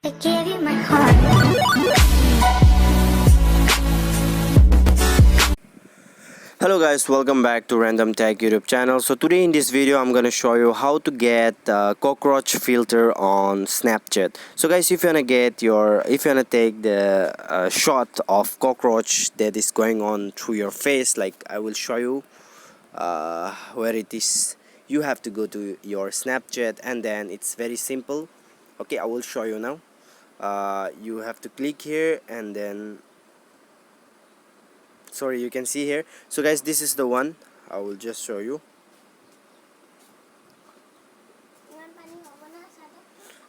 I gave you my heart. Hello guys, welcome back to Random Tech YouTube channel. So today in this video I'm gonna show you how to get cockroach filter on Snapchat. So guys, if you wanna take the shot of cockroach that is going on through your face, like I will show you where it is. You have to go to your Snapchat and then it's very simple. Okay, I will show you now. You have to click here and then sorry, you can see here. So guys, this is the one. I will just show you.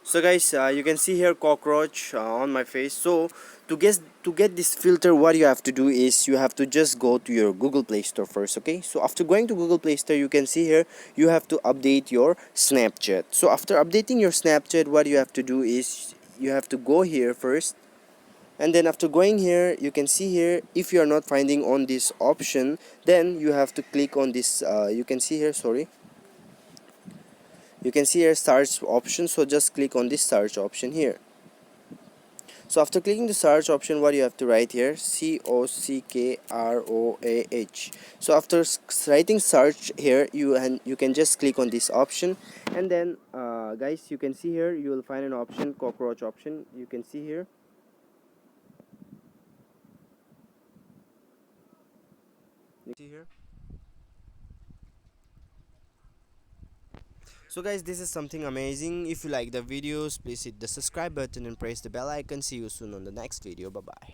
So guys, you can see here cockroach on my face. So to get this filter, what you have to do is you have to just go to your Google Play Store first. Okay, so after going to Google Play Store, you can see here you have to update your Snapchat. So after updating your Snapchat, what you have to do is you have to go here first, and then after going here you can see here, if you are not finding on this option, then you have to click on this you can see here, sorry, you can see here search option. So just click on this search option here. So after clicking the search option, what you have to write here, Cockroach. So after writing search here, you can just click on this option, and then guys, you can see here you will find an option, cockroach option. You can see here, so guys, this is something amazing. If you like the videos, please hit the subscribe button and press the bell icon. See you soon on the next video. Bye bye.